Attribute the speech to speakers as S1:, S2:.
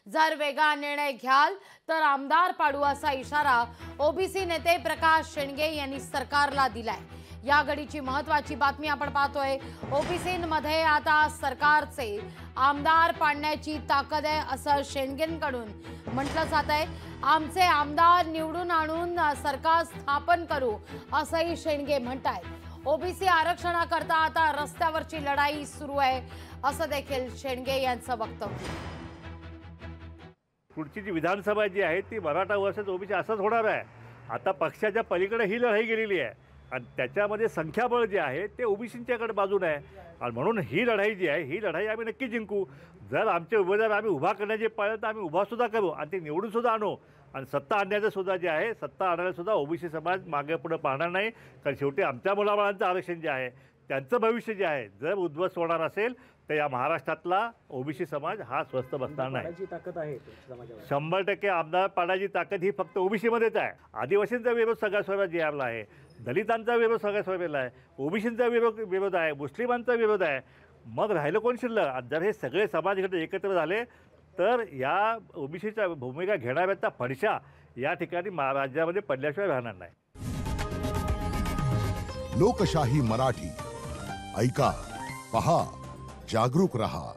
S1: जर वेगळा निर्णय घ्याल तर आमदार पाडू असा इशारा ओबीसी नेते प्रकाश शेंडगे यांनी सरकारला दिलाय। या घडीची महत्त्वाची बातमी आपण पाहतोय। ओबीसींमध्ये आता सरकारचे आमदार पाडण्याची ताकद आहे असं शेंडगेंकडून म्हटलं जात आहे। आमचे आमदार निवडून आणून सरकार स्थापन करू असंही शेंडगे म्हणतायत। ओबीसी आरक्षणाकरता आता रस्त्यावरची लढाई सुरू आहे असं देखील शेंडगे यांचं वक्तव्य।
S2: पुढची जी विधानसभा जी आहे ती मराठा वर्सेस ओबीसी असंच होणार आहे। आता पक्षाच्या पलीकडे ही लढाई गेलेली आहे आणि त्याच्यामध्ये संख्याबळ जे आहे ते ओबीसींच्याकडे बाजूने आहे आणि म्हणून ही लढाई जी आहे ही लढाई आम्ही नक्की जिंकू। जर आमचे उमेदवार आम्ही उभा करण्याचे पाहिलं तर आम्ही उभासुद्धा करू आणि ते निवडूनसुद्धा आणू आणि सत्ता आणण्याचं सुद्धा जे आहे सत्ता आणायला सुद्धा ओबीसी समाज मागे पुढे पाहणार नाही। कारण शेवटी आमच्या मुलाबाळांचं आरक्षण जे आहे त्यांचं भविष्य जे आहे जर उद्ध्वस्त होणार असेल तर या महाराष्ट्रातला ओबीसी समाज हा स्वस्थ बसणार नाही।
S3: ताकद आहे
S2: 100% आमदार पाडायची ताकद ही फक्त ओबीसीमध्येच आहे। आदिवासींचा विरोध सगळ्या स्वरात जे आहे, दलितांचा विरोध सगळ्या स्वराला आहे, ओबीसींचा विरोध आहे, मुस्लिमांचा विरोध आहे। मग राहिलं कोण शिल्लक? जर हे सगळे समाज एकत्र झाले तर या ओबीसीच्या भूमिका घेणाऱ्याचा फडशा या ठिकाणी राज्यामध्ये पडल्याशिवाय राहणार नाही।
S4: लोकशाही मराठी ऐका, पहा, जागरूक रहा।